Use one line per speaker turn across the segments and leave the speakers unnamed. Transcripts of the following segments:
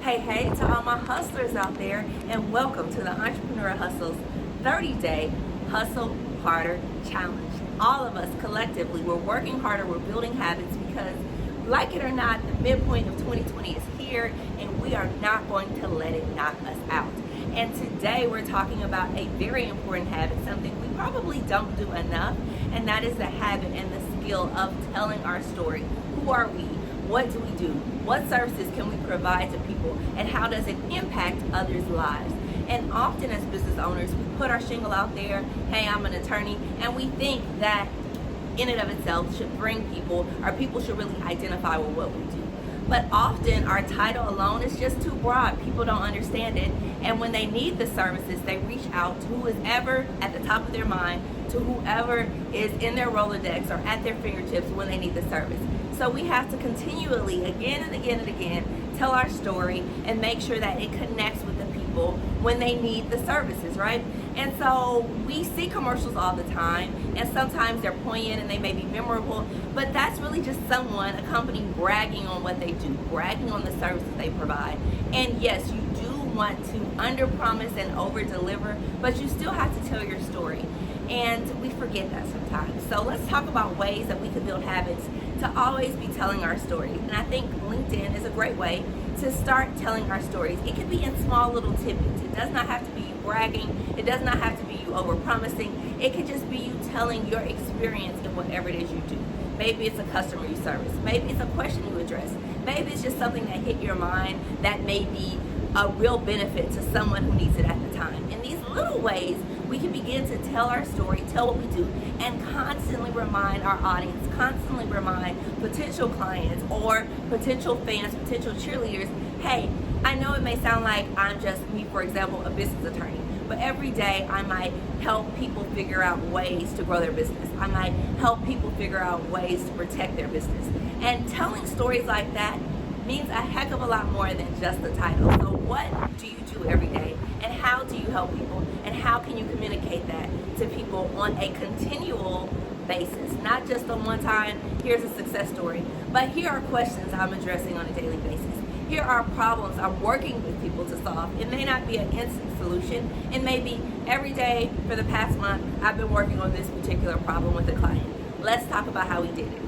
Hey, to all my hustlers out there, and welcome to the Entrepreneur Hustle's 30-day Hustle Harder Challenge. All of us collectively, we're working harder, we're building habits because, like it or not, the midpoint of 2020 is here, and we are not going to let it knock us out. And today we're talking about a very important habit, something we probably don't do enough, and that is the habit and the skill of telling our story. Who are we? What do we do? What services can we provide to people? And how does it impact others' lives? And often as business owners, we put our shingle out there, hey, I'm an attorney, and we think that in and of itself should bring people, or people should really identify with what we do. But often our title alone is just too broad. People don't understand it. And when they need the services, they reach out to whoever at the top of their mind, to whoever is in their Rolodex or at their fingertips when they need the service. So we have to continually, again and again and again, tell our story and make sure that it connects with the people when they need the services, right? And so we see commercials all the time, and sometimes they're poignant and they may be memorable, but that's really just someone, a company, bragging on what they do, bragging on the services they provide. And yes, you do want to under-promise and over-deliver, but you still have to tell your story. And we forget that sometimes. So let's talk about ways that we can build habits to always be telling our story. And I think LinkedIn is a great way to start telling our stories. It can be in small little tidbits. It does not have to be you bragging. It does not have to be you over-promising. It could just be you telling your experience in whatever it is you do. Maybe it's a customer you service. Maybe it's a question you address. Maybe it's just something that hit your mind that may be a real benefit to someone who needs it at the time. In these little ways, we can begin to tell our story, tell what we do, and constantly remind our audience, constantly remind potential clients or potential fans, potential cheerleaders, hey, I know it may sound like I'm just me, for example, a business attorney, but every day I might help people figure out ways to grow their business. I might help people figure out ways to protect their business. And telling stories like that means a heck of a lot more than just the title. So what do you do every day, and how do you help people, and how can you communicate that to people on a continual basis, not just a one time, here's a success story, but here are questions I'm addressing on a daily basis. Here are problems I'm working with people to solve. It may not be an instant solution. It may be every day for the past month, I've been working on this particular problem with a client. Let's talk about how we did it.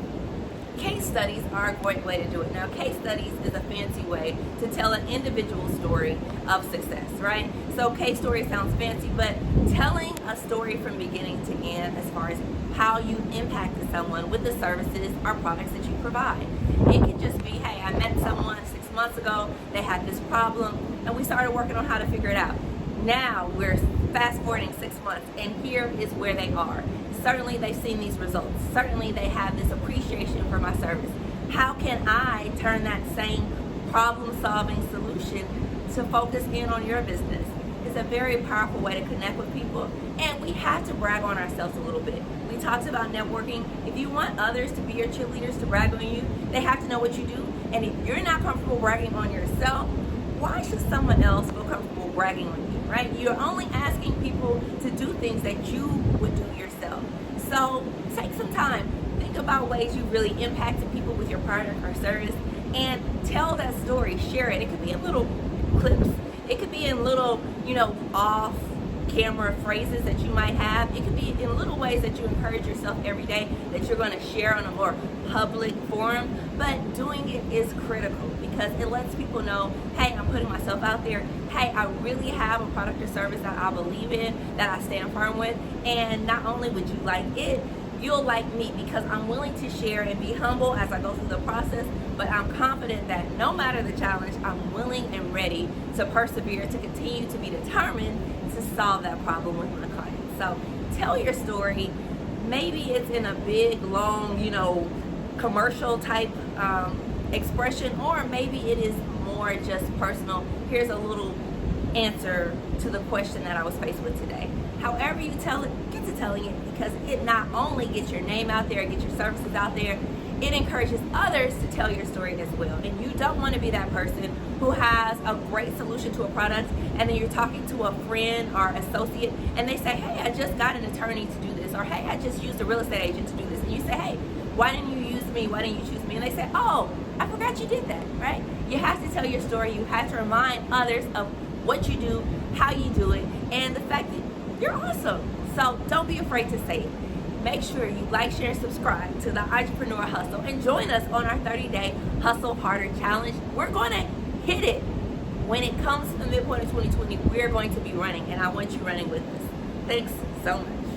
Case studies are a great way to do it. Now, case studies is a fancy way to tell an individual story of success, right? So case story sounds fancy, but telling a story from beginning to end as far as how you impacted someone with the services or products that you provide. It can just be, hey, I met someone 6 months ago, they had this problem, and we started working on how to figure it out. Now we're fast forwarding 6 months, and here is where they are. Certainly they've seen these results. Certainly they have this appreciation for my service. How can I turn that same problem-solving solution to focus in on your business? It's a very powerful way to connect with people, and we have to brag on ourselves a little bit. We talked about networking. If you want others to be your cheerleaders, to brag on you, they have to know what you do. And if you're not comfortable bragging on yourself, why should someone else feel comfortable bragging on you, right? You're only asking people to do things that you would do yourself. So take some time, think about ways you really impacted people with your product or service, and tell that story, share it. It could be in little clips. It could be in little, off camera phrases that you might have. It could be in little ways that you encourage yourself every day that you're going to share on a more public forum, but doing it is critical because it lets people know, hey, I'm putting myself out there. Hey, I really have a product or service that I believe in, that I stand firm with, and not only would you like it, you'll like me because I'm willing to share and be humble as I go through the process, but I'm confident that no matter the challenge, I'm willing and ready to persevere, to continue to be determined to solve that problem with my clients. So tell your story. Maybe it's in a big, long, commercial type expression, or maybe it is more just personal. Here's a little answer to the question that I was faced with today. However you tell it, get to telling it, because it not only gets your name out there, gets your services out there, it encourages others to tell your story as well. And you don't want to be that person who has a great solution to a product, and then you're talking to a friend or associate, and they say, hey, I just got an attorney to do this, or hey, I just used a real estate agent to do this. And you say, hey, why didn't you use me? Why didn't you choose me? And they say, oh, I forgot you did that, right? You have to tell your story. You have to remind others of what you do, how you do it, and the fact that you're awesome. So don't be afraid to say it. Make sure you like, share, and subscribe to the Entrepreneur Hustle and join us on our 30-day Hustle Harder Challenge. We're going to hit it. When it comes to the midpoint of 2020, we're going to be running, and I want you running with us. Thanks so much.